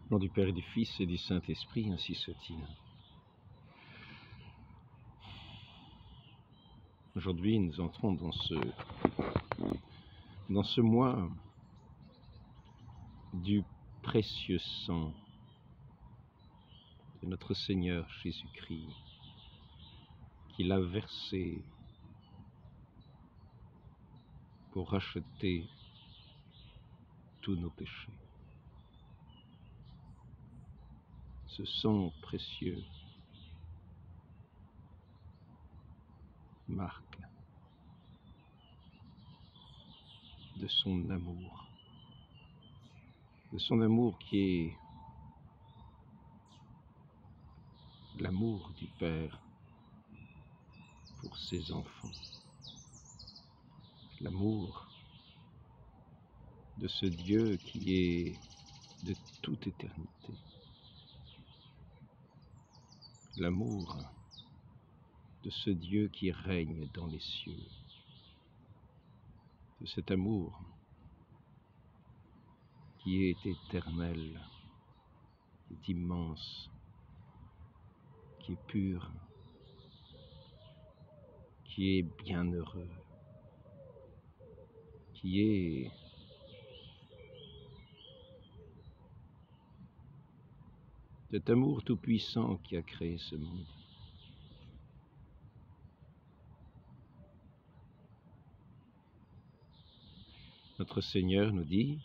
Au nom du Père et du Fils et du Saint-Esprit, ainsi soit-il. Aujourd'hui, nous entrons dans ce mois du précieux sang de notre Seigneur Jésus-Christ, qu'il a versé pour racheter tous nos péchés. Ce sang précieux marque de son amour qui est l'amour du Père pour ses enfants, l'amour de ce Dieu qui est de toute éternité, l'amour de ce Dieu qui règne dans les cieux, de cet amour qui est éternel, qui est immense, qui est pur, qui est bienheureux, qui est cet amour tout-puissant qui a créé ce monde. Notre Seigneur nous dit: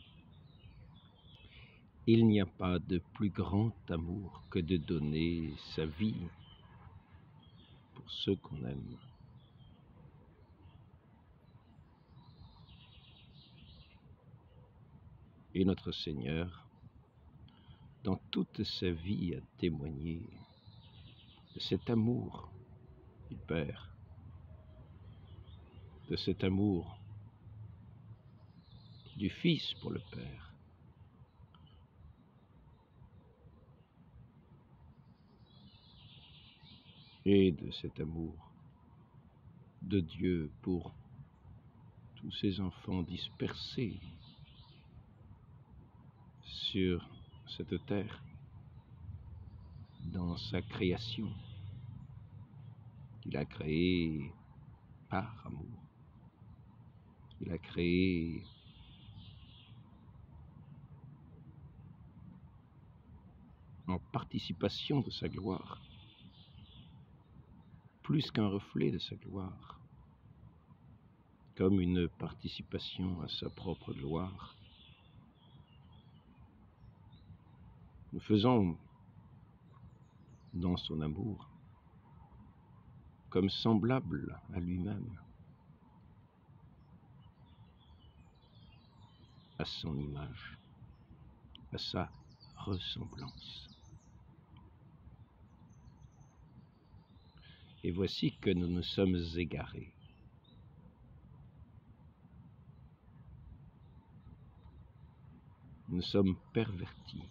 il n'y a pas de plus grand amour que de donner sa vie pour ceux qu'on aime. Et notre Seigneur, dans toute sa vie, a témoigné de cet amour du Père, de cet amour du Fils pour le Père, et de cet amour de Dieu pour tous ses enfants dispersés sur cette terre, dans sa création qu'il a créée par amour. Il a créé en participation de sa gloire, plus qu'un reflet de sa gloire, comme une participation à sa propre gloire. Nous faisons dans son amour comme semblable à lui-même, à son image, à sa ressemblance. Et voici que nous nous sommes égarés. Nous sommes pervertis.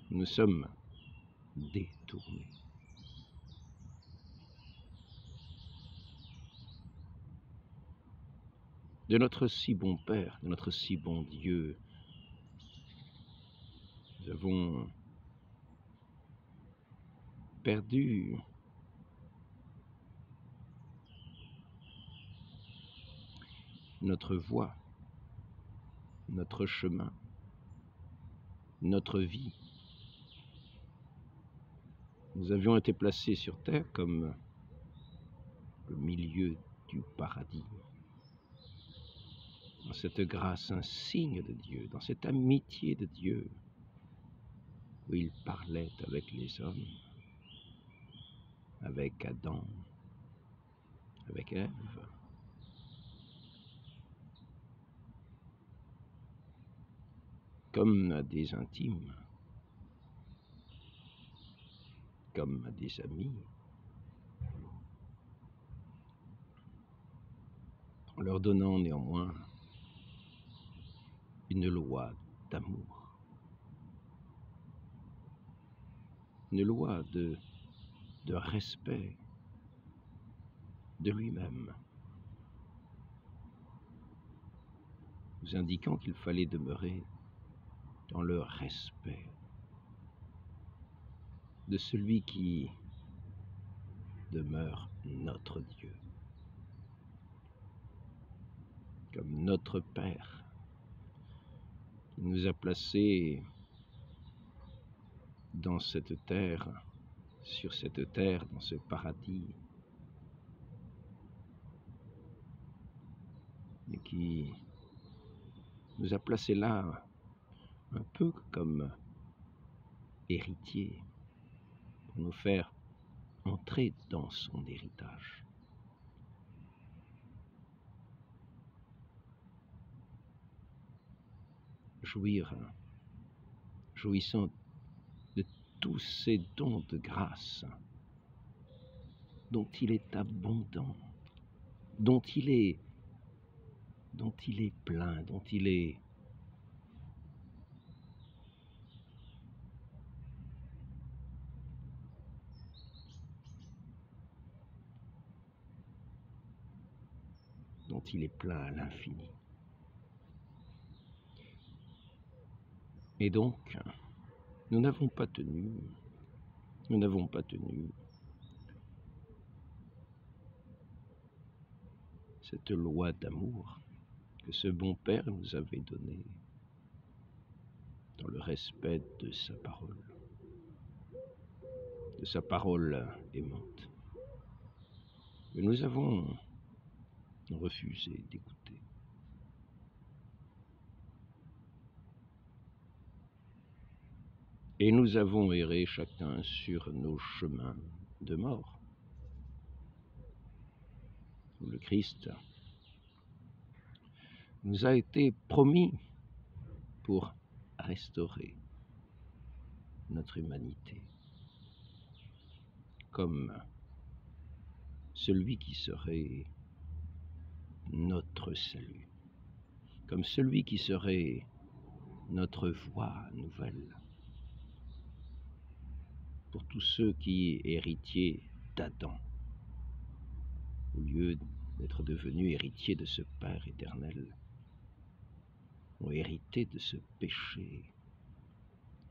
Nous sommes détournés. De notre si bon Père, de notre si bon Dieu, nous avons perdu notre voie, notre chemin, notre vie. Nous avions été placés sur terre comme le milieu du paradis, dans cette grâce insigne de Dieu, dans cette amitié de Dieu, où il parlait avec les hommes, avec Adam, avec Ève. Comme à des intimes, comme à des amis, en leur donnant néanmoins une loi d'amour, une loi de respect de lui-même, nous indiquant qu'il fallait demeurer dans le respect de celui qui demeure notre Dieu, comme notre Père, qui nous a placés dans cette terre, sur cette terre, dans ce paradis, et qui nous a placés là un peu comme héritiers, pour nous faire entrer dans son héritage. Jouissant de tous ces dons de grâce dont il est abondant, dont il est plein, dont il est plein à l'infini. Et donc, nous n'avons pas tenu cette loi d'amour que ce bon Père nous avait donnée dans le respect de sa parole aimante, que nous avons refusé d'écouter. Et nous avons erré chacun sur nos chemins de mort, où le Christ nous a été promis pour restaurer notre humanité, comme celui qui serait notre salut, comme celui qui serait notre voie nouvelle, pour tous ceux qui, héritiers d'Adam, au lieu d'être devenus héritiers de ce Père éternel, ont hérité de ce péché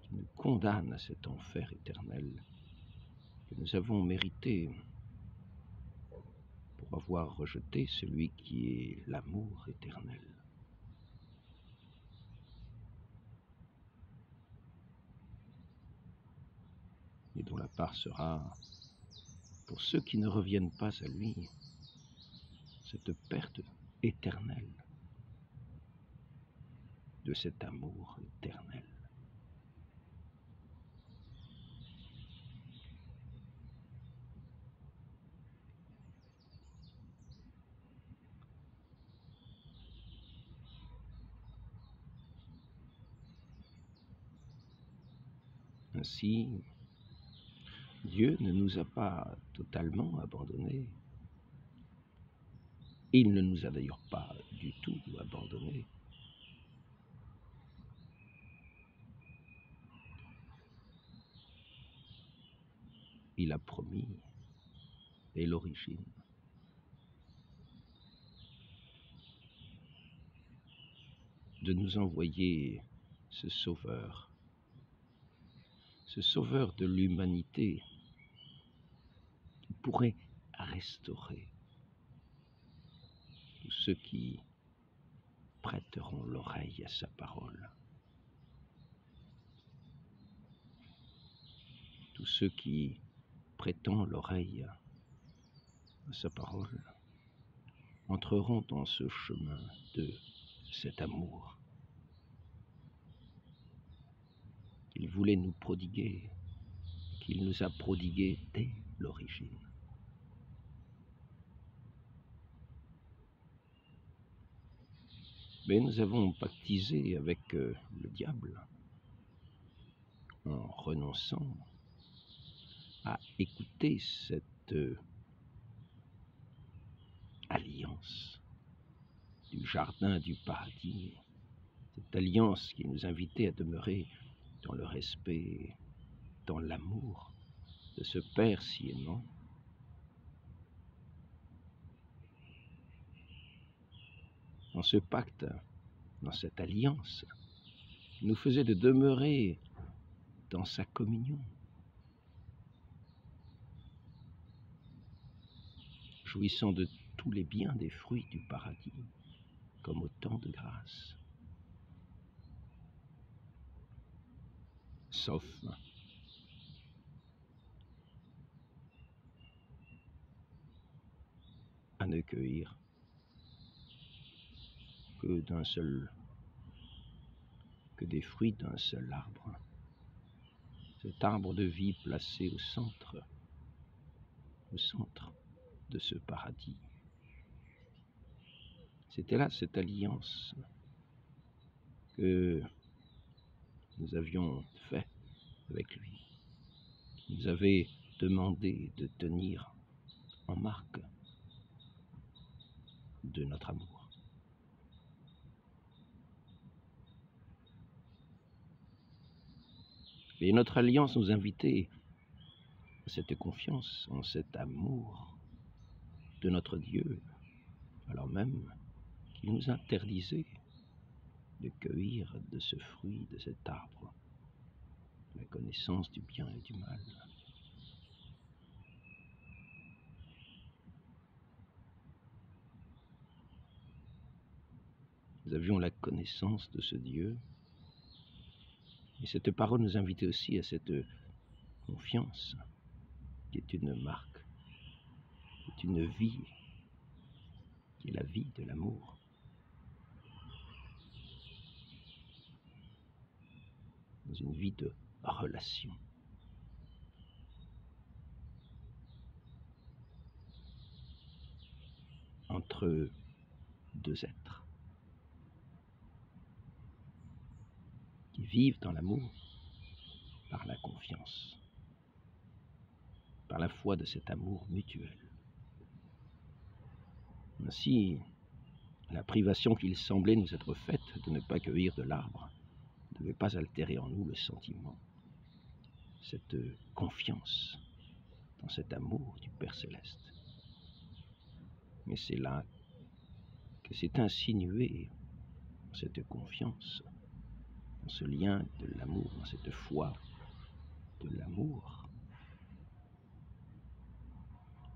qui nous condamne à cet enfer éternel que nous avons mérité pour avoir rejeté celui qui est l'amour éternel. Et dont la part sera, pour ceux qui ne reviennent pas à lui, cette perte éternelle de cet amour éternel. Ainsi, Dieu ne nous a pas totalement abandonnés. Il ne nous a d'ailleurs pas du tout abandonnés. Il a promis, dès l'origine, de nous envoyer ce sauveur de l'humanité qui pourrait restaurer tous ceux qui prêteront l'oreille à sa parole, tous ceux qui prêtant l'oreille à sa parole entreront dans ce chemin de cet amour qu'il voulait nous prodiguer, qu'il nous a prodigué dès l'origine. Mais nous avons pactisé avec le diable en renonçant à écouter cette alliance du jardin du paradis, cette alliance qui nous invitait à demeurer dans le respect, dans l'amour de ce Père si aimant. Dans ce pacte, dans cette alliance, nous faisait de demeurer dans sa communion, jouissant de tous les biens des fruits du paradis, comme autant de grâce. Sauf à ne cueillir que des fruits d'un seul arbre, cet arbre de vie placé au centre de ce paradis. C'était là cette alliance que nous avions faite avec lui. Il nous avait demandé de tenir en marque de notre amour. Et notre alliance nous invitait à cette confiance en cet amour de notre Dieu, alors même qu'il nous interdisait de cueillir de ce fruit, de cet arbre, la connaissance du bien et du mal. Nous avions la connaissance de ce Dieu, et cette parole nous invitait aussi à cette confiance qui est une marque, qui est une vie, qui est la vie de l'amour. Dans une vie de relation. Entre deux êtres qui vivent dans l'amour par la confiance, par la foi de cet amour mutuel. Ainsi, la privation qu'il semblait nous être faite de ne pas cueillir de l'arbre ne devait pas altérer en nous le sentiment, cette confiance dans cet amour du Père Céleste. Mais c'est là que s'est insinuée cette confiance, dans ce lien de l'amour, dans cette foi de l'amour,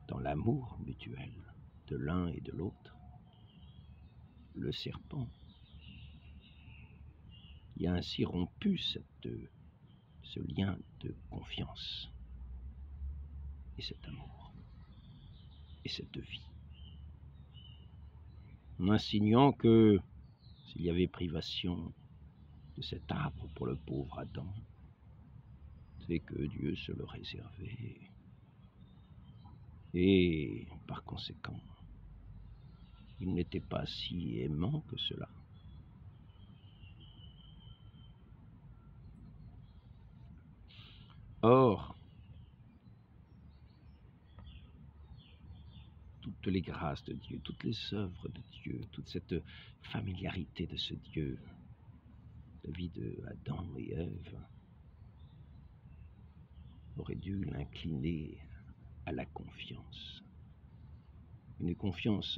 dans l'amour mutuel de l'un et de l'autre, le serpent qui a ainsi rompu ce lien de confiance et cet amour et cette vie, en insinuant que s'il y avait privation de cet arbre pour le pauvre Adam, c'est que Dieu se le réservait, et par conséquent, il n'était pas si aimant que cela. Or, toutes les grâces de Dieu, toutes les œuvres de Dieu, toute cette familiarité de ce Dieu, la vie de Adam et Ève, aurait dû l'incliner à la confiance. Une confiance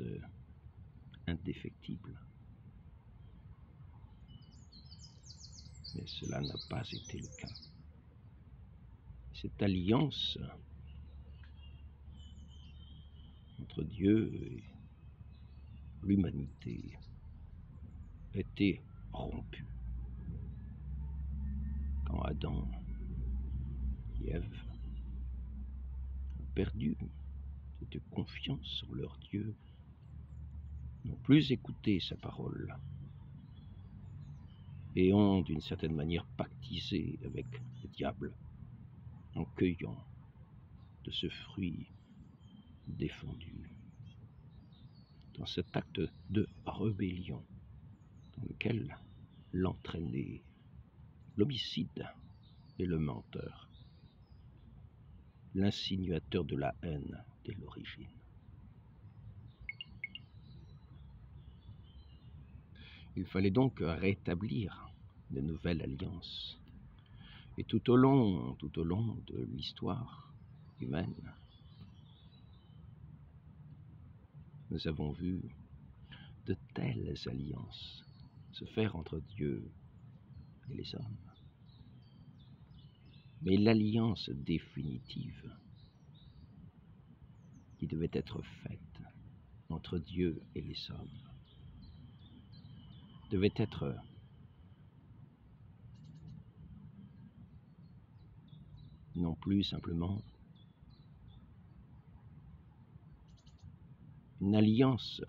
indéfectible. Mais cela n'a pas été le cas. Cette alliance entre Dieu et l'humanité a été rompue quand Adam et Ève ont perdu cette confiance sur leur Dieu, n'ont plus écouté sa parole et ont d'une certaine manière pactisé avec le diable en cueillant de ce fruit défendu. Dans cet acte de rébellion dans lequel l'entraîné, l'homicide et le menteur, l'insinuateur de la haine dès l'origine. Il fallait donc rétablir de nouvelles alliances. Et tout au long de l'histoire humaine, nous avons vu de telles alliances se faire entre Dieu et les hommes. Mais l'alliance définitive qui devait être faite entre Dieu et les hommes devait être non plus simplement une alliance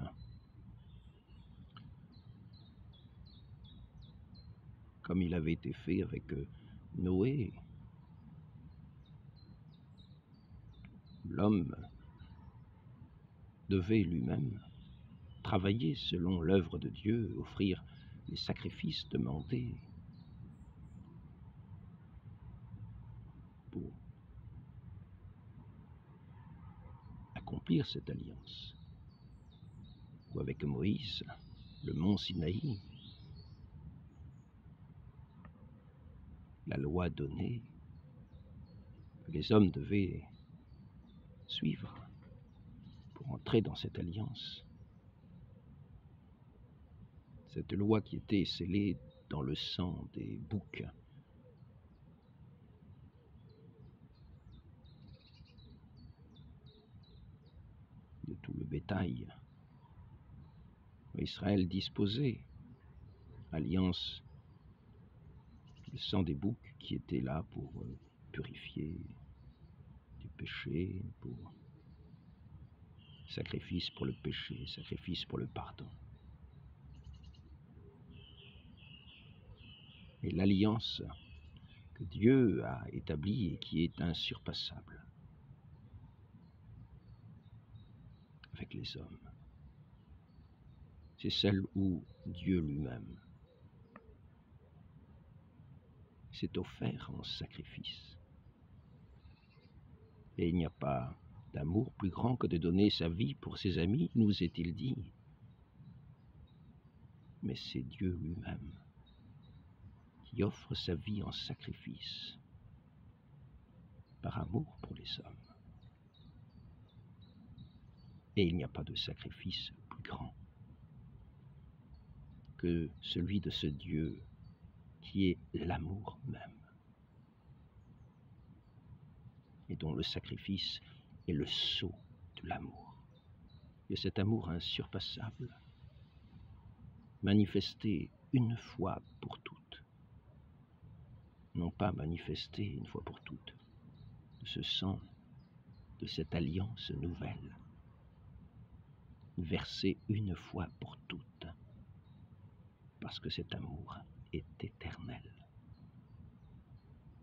comme il avait été fait avec Noé. L'homme devait lui-même travailler selon l'œuvre de Dieu, offrir les sacrifices demandés pour accomplir cette alliance. Ou avec Moïse, le mont Sinaï, la loi donnée que les hommes devaient suivre pour entrer dans cette alliance. Cette loi qui était scellée dans le sang des boucs. De tout le bétail. Israël disposait, alliance, le sang des boucs qui était là pour purifier du péché, pour sacrifice pour le péché, sacrifice pour le pardon. Et l'alliance que Dieu a établie et qui est insurpassable avec les hommes, c'est celle où Dieu lui-même s'est offert en sacrifice. Et il n'y a pas d'amour plus grand que de donner sa vie pour ses amis, nous est-il dit. Mais c'est Dieu lui-même qui offre sa vie en sacrifice par amour pour les hommes. Et il n'y a pas de sacrifice plus grand que celui de ce Dieu qui est l'amour même et dont le sacrifice est le sceau de l'amour. Et cet amour insurpassable, manifesté une fois pour toutes, non pas manifesté une fois pour toutes, de ce sang, de cette alliance nouvelle, versé une fois pour toutes, parce que cet amour est éternel.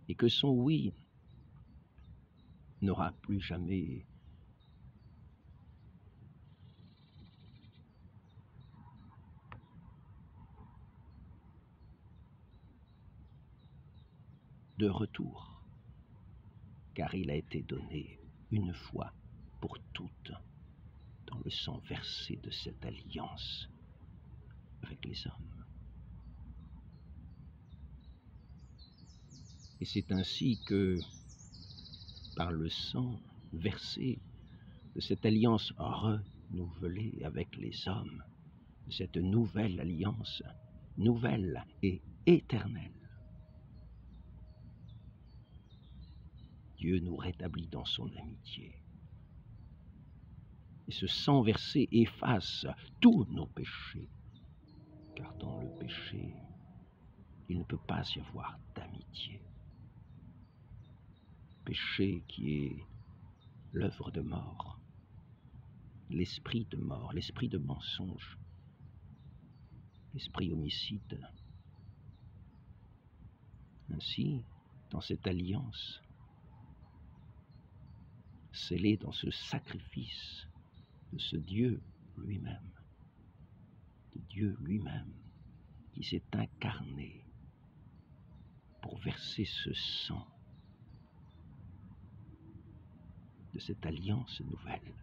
Et que son oui n'aura plus jamais de retour, car il a été donné une fois pour toutes dans le sang versé de cette alliance avec les hommes. Et c'est ainsi que, par le sang versé de cette alliance renouvelée avec les hommes, de cette nouvelle alliance, nouvelle et éternelle, Dieu nous rétablit dans son amitié. Et ce sang versé efface tous nos péchés, car dans le péché, il ne peut pas y avoir d'amitié. Péché qui est l'œuvre de mort, l'esprit de mort, l'esprit de mensonge, l'esprit homicide. Ainsi, dans cette alliance, scellée dans ce sacrifice de ce Dieu lui-même, de Dieu lui-même qui s'est incarné pour verser ce sang de cette alliance nouvelle.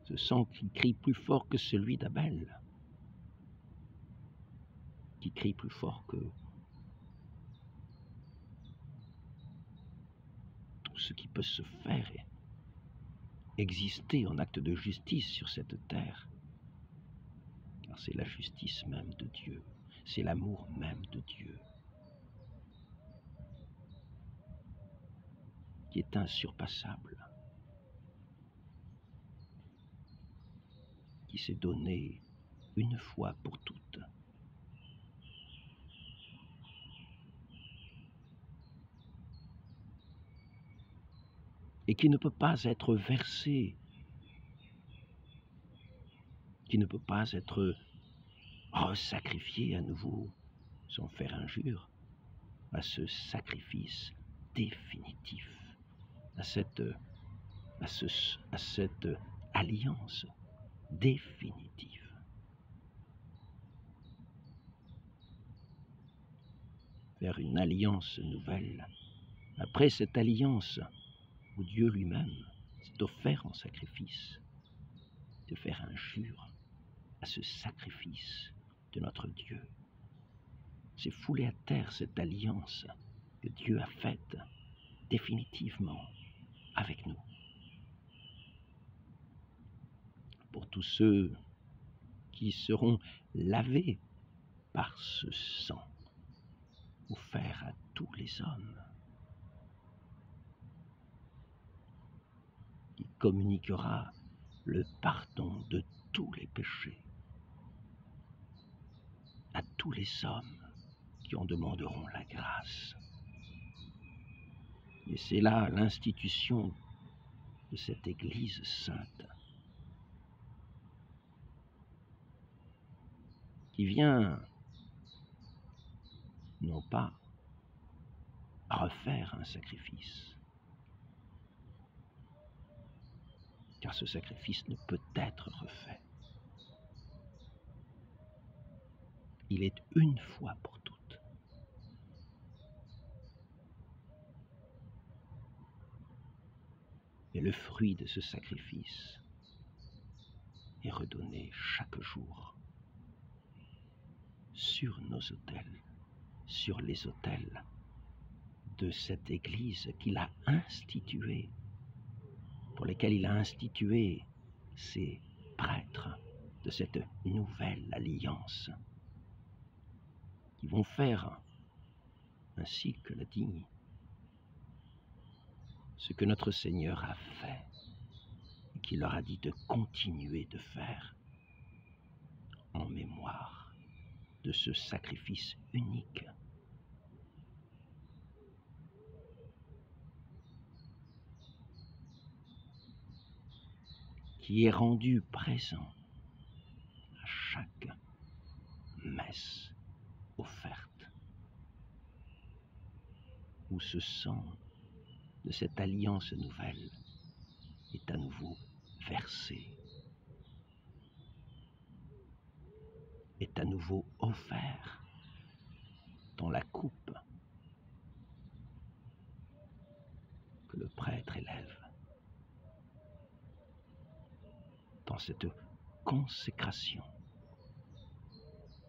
Ce sang qui crie plus fort que celui d'Abel, qui crie plus fort que tout ce qui peut se faire exister en acte de justice sur cette terre, car c'est la justice même de Dieu, c'est l'amour même de Dieu, qui est insurpassable, qui s'est donné une fois pour toutes. Et qui ne peut pas être versé, qui ne peut pas être resacrifié à nouveau, sans faire injure, à ce sacrifice définitif, à cette alliance définitive. Vers une alliance nouvelle, après cette alliance où Dieu lui-même s'est offert en sacrifice, de faire injure à ce sacrifice de notre Dieu. C'est fouler à terre cette alliance que Dieu a faite définitivement avec nous. Pour tous ceux qui seront lavés par ce sang offert à tous les hommes, qui communiquera le pardon de tous les péchés à tous les hommes qui en demanderont la grâce. Et c'est là l'institution de cette Église sainte qui vient non pas refaire un sacrifice, car ce sacrifice ne peut être refait. Il est une fois pour toutes. Et le fruit de ce sacrifice est redonné chaque jour sur nos autels, sur les autels de cette Église qu'il a instituée, pour lesquels il a institué ces prêtres de cette nouvelle alliance, qui vont faire, ainsi que l'a dit, ce que notre Seigneur a fait, et qu'il leur a dit de continuer de faire, en mémoire de ce sacrifice unique qui est rendu présent à chaque messe offerte, où ce sang de cette alliance nouvelle est à nouveau versé, est à nouveau offert dans la coupe que le prêtre élève, dans cette consécration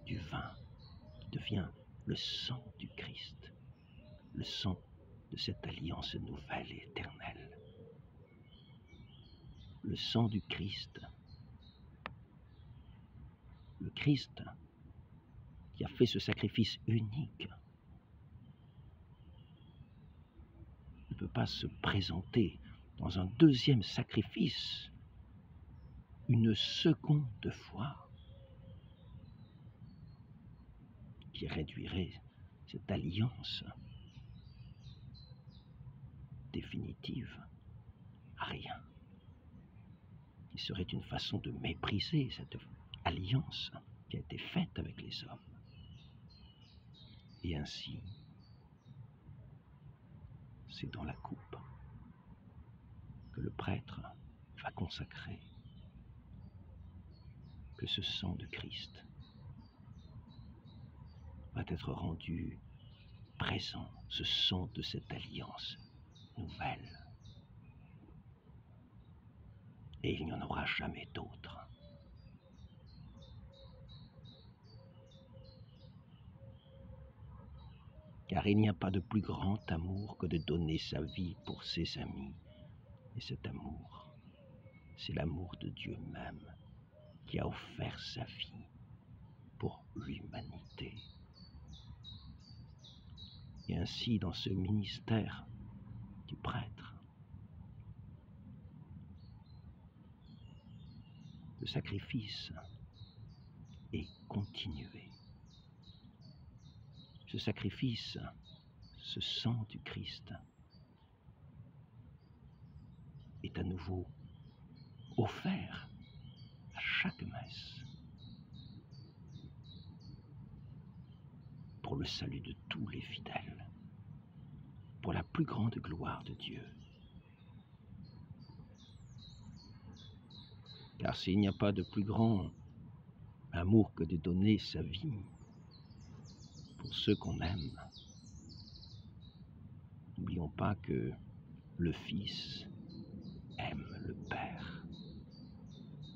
du vin qui devient le sang du Christ, le sang de cette alliance nouvelle et éternelle. Le sang du Christ, le Christ qui a fait ce sacrifice unique, ne peut pas se présenter dans un deuxième sacrifice une seconde fois qui réduirait cette alliance définitive à rien, qui serait une façon de mépriser cette alliance qui a été faite avec les hommes. Et ainsi, c'est dans la coupe que le prêtre va consacrer, que ce sang de Christ va être rendu présent, ce sang de cette alliance nouvelle. Et il n'y en aura jamais d'autre. Car il n'y a pas de plus grand amour que de donner sa vie pour ses amis. Et cet amour c'est l'amour de Dieu même qui a offert sa vie pour l'humanité. Et ainsi, dans ce ministère du prêtre, le sacrifice est continué. Ce sacrifice, ce sang du Christ, est à nouveau offert à chaque messe pour le salut de tous les fidèles, pour la plus grande gloire de Dieu. Car s'il n'y a pas de plus grand amour que de donner sa vie pour ceux qu'on aime, n'oublions pas que le Fils aime le Père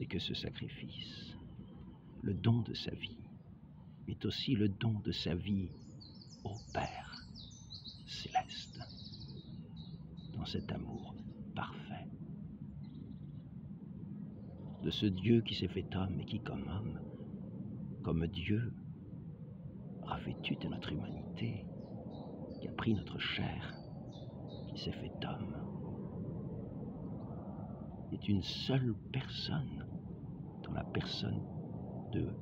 et que ce sacrifice, le don de sa vie, est aussi le don de sa vie au Père céleste, dans cet amour parfait de ce Dieu qui s'est fait homme et qui, comme homme, comme Dieu, revêtu de notre humanité, qui a pris notre chair, qui s'est fait homme, est une seule personne dans la personne de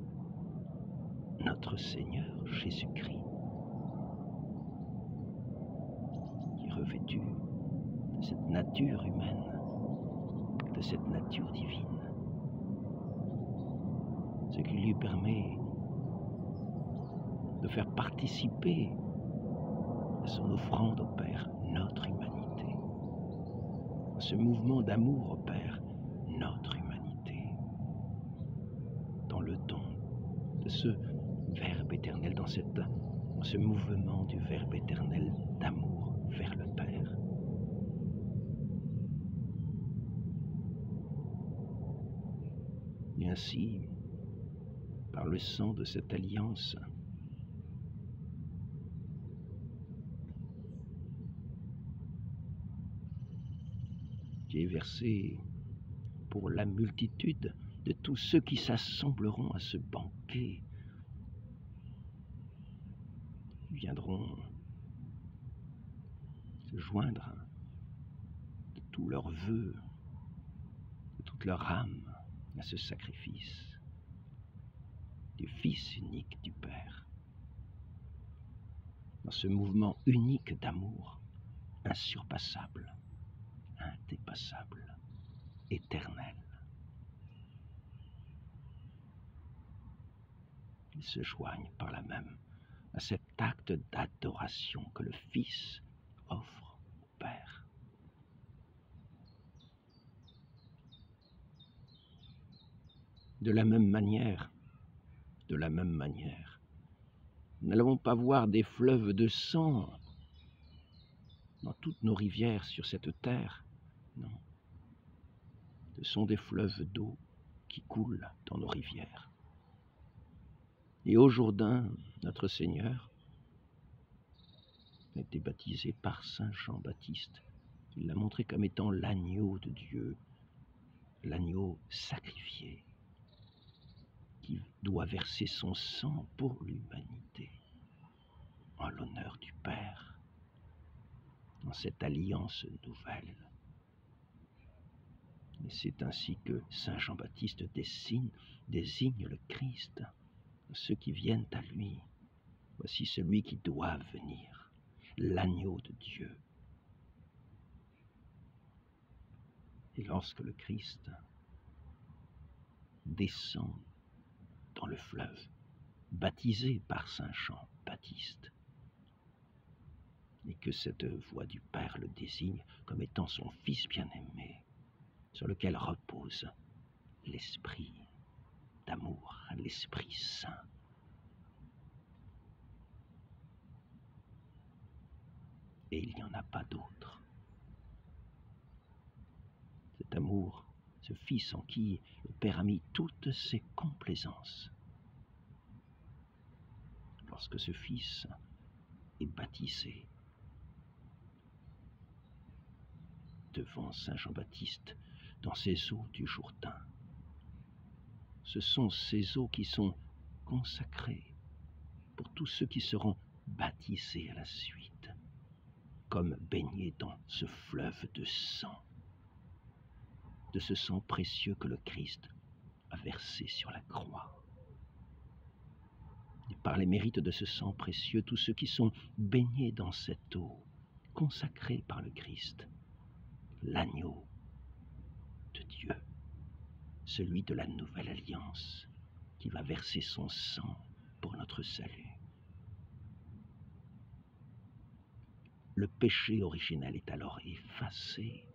notre Seigneur Jésus-Christ, qui est revêtu de cette nature humaine, de cette nature divine, ce qui lui permet de faire participer à son offrande au Père notre humanité, à ce mouvement d'amour au Père notre humanité, dans le don de ce Verbe éternel, dans ce mouvement du Verbe éternel d'amour vers le Père. Et ainsi, par le sang de cette alliance, qui est versé pour la multitude de tous ceux qui s'assembleront à ce banquet, viendront se joindre de tous leurs vœux, de toute leur âme à ce sacrifice du Fils unique du Père, dans ce mouvement unique d'amour, insurpassable, indépassable, éternel. Ils se joignent par là même à cet acte d'adoration que le Fils offre au Père. De la même manière, nous n'allons pas voir des fleuves de sang dans toutes nos rivières sur cette terre, non. Ce sont des fleuves d'eau qui coulent dans nos rivières. Et au Jourdain, notre Seigneur a été baptisé par Saint Jean-Baptiste. Il l'a montré comme étant l'agneau de Dieu, l'agneau sacrifié, qui doit verser son sang pour l'humanité, en l'honneur du Père, dans cette alliance nouvelle. Et c'est ainsi que Saint Jean-Baptiste désigne le Christ, ceux qui viennent à lui. Voici celui qui doit venir, l'agneau de Dieu. Et lorsque le Christ descend dans le fleuve, baptisé par Saint Jean-Baptiste, et que cette voix du Père le désigne comme étant son Fils bien-aimé, sur lequel repose l'Esprit d'amour, l'Esprit Saint. Et il n'y en a pas d'autre. Cet amour, ce Fils en qui le Père a mis toutes ses complaisances. Lorsque ce Fils est baptisé devant Saint Jean-Baptiste, dans ces eaux du Jourdain. Ce sont ces eaux qui sont consacrées pour tous ceux qui seront baptisés à la suite, comme baignés dans ce fleuve de sang, de ce sang précieux que le Christ a versé sur la croix. Et par les mérites de ce sang précieux, tous ceux qui sont baignés dans cette eau, consacrés par le Christ, l'agneau de Dieu, celui de la nouvelle alliance, qui va verser son sang pour notre salut. Le péché originel est alors effacé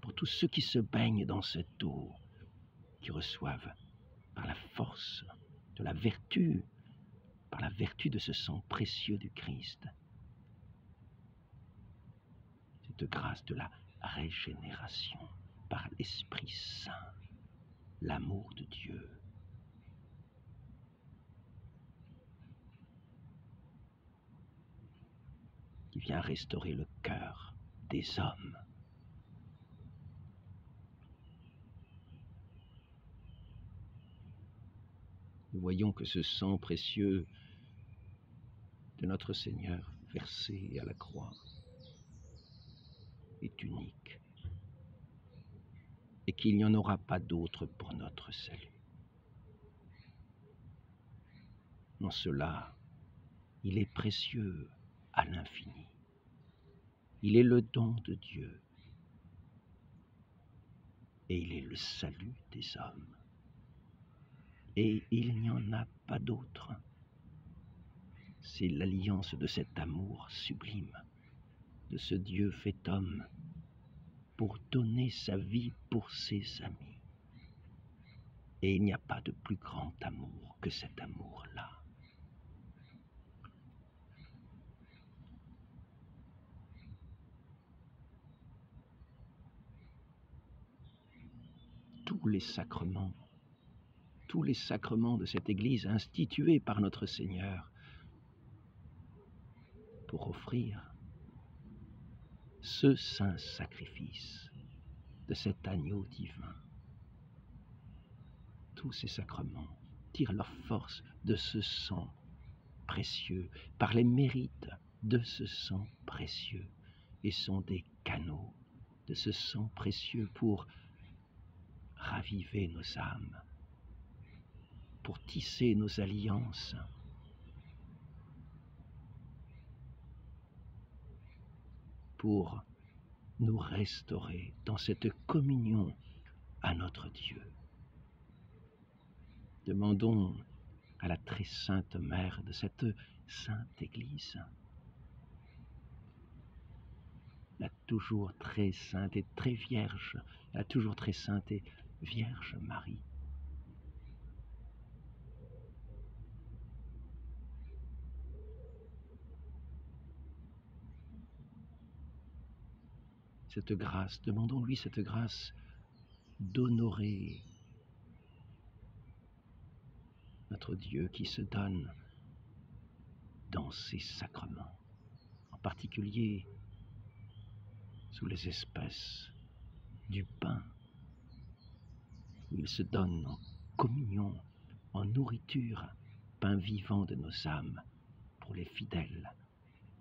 pour tous ceux qui se baignent dans cette eau, qui reçoivent par la force de la vertu, par la vertu de ce sang précieux du Christ, cette grâce de la régénération par l'Esprit Saint, l'amour de Dieu. Qui vient restaurer le cœur des hommes. Nous voyons que ce sang précieux de notre Seigneur versé à la croix est unique et qu'il n'y en aura pas d'autre pour notre salut. En cela, il est précieux à l'infini. Il est le don de Dieu et il est le salut des hommes. Et il n'y en a pas d'autre. C'est l'alliance de cet amour sublime, de ce Dieu fait homme, pour donner sa vie pour ses amis. Et il n'y a pas de plus grand amour que cet amour-là. Tous les sacrements de cette Église institués par notre Seigneur pour offrir ce saint sacrifice de cet agneau divin. Tous ces sacrements tirent leur force de ce sang précieux, par les mérites de ce sang précieux, et sont des canaux de ce sang précieux pour raviver nos âmes, pour tisser nos alliances, pour nous restaurer dans cette communion à notre Dieu. Demandons à la très sainte Mère de cette sainte Église, la toujours très sainte et très vierge, la toujours très sainte et vierge Marie, cette grâce, demandons-lui cette grâce d'honorer notre Dieu qui se donne dans ses sacrements, en particulier sous les espèces du pain, où il se donne en communion, en nourriture, pain vivant de nos âmes pour les fidèles,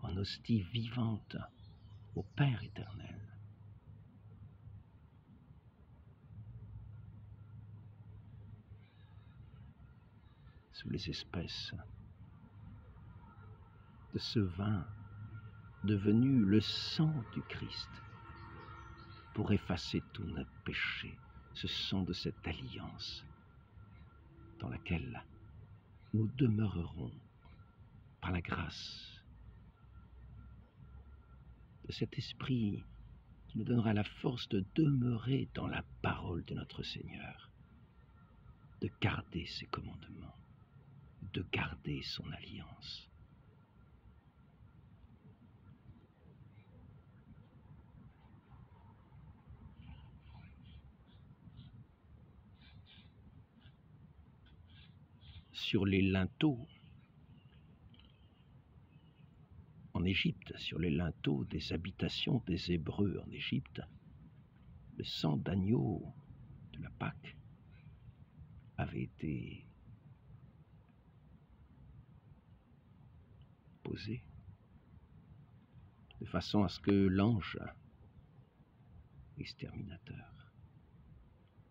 en hostie vivante au Père éternel. Sous les espèces de ce vin devenu le sang du Christ pour effacer tous nos péchés, ce sang de cette alliance dans laquelle nous demeurerons par la grâce de cet esprit qui nous donnera la force de demeurer dans la parole de notre Seigneur, de garder ses commandements, de garder son alliance. Sur les linteaux, en Égypte, sur les linteaux des habitations des Hébreux en Égypte, le sang d'agneau de la Pâque avait été posé de façon à ce que l'ange exterminateur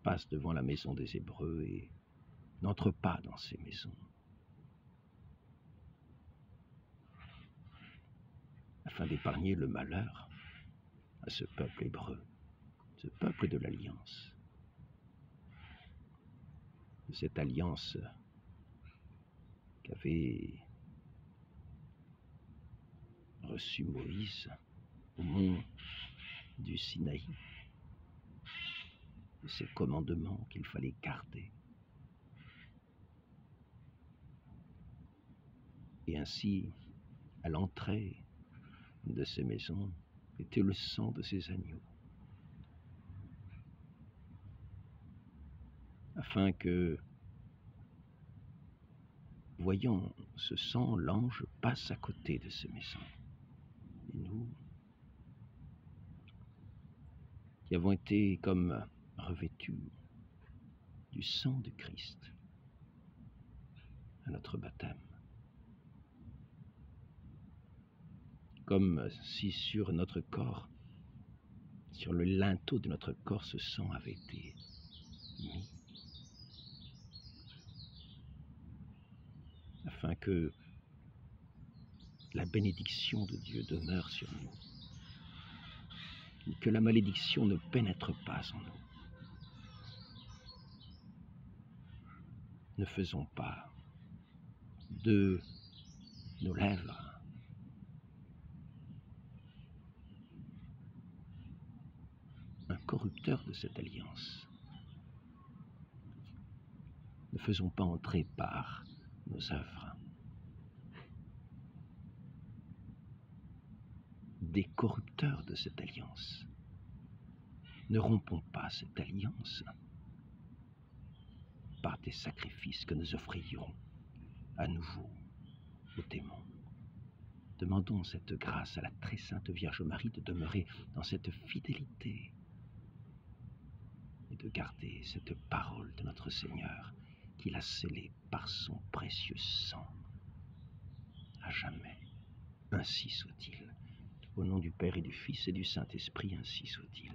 passe devant la maison des Hébreux et n'entre pas dans ces maisons, afin d'épargner le malheur à ce peuple hébreu, ce peuple de l'Alliance, de cette alliance qu'avait reçu Moïse au mont du Sinaï, de ces commandements qu'il fallait garder. Et ainsi, à l'entrée de ces maisons, était le sang de ces agneaux, afin que, voyant ce sang, l'ange passe à côté de ces maisons. Et nous, qui avons été comme revêtus du sang de Christ à notre baptême, comme si sur notre corps, sur le linteau de notre corps, ce sang avait été mis, afin que la bénédiction de Dieu demeure sur nous, et que la malédiction ne pénètre pas en nous. Ne faisons pas de nos lèvres un corrupteur de cette alliance. Ne faisons pas entrer par nos œuvres des corrupteurs de cette alliance. Ne rompons pas cette alliance par des sacrifices que nous offrirons à nouveau au démon. Demandons cette grâce à la très sainte Vierge Marie de demeurer dans cette fidélité et de garder cette parole de notre Seigneur qu'il a scellée par son précieux sang à jamais. Ainsi soit-il. Au nom du Père et du Fils et du Saint-Esprit, ainsi soit-il.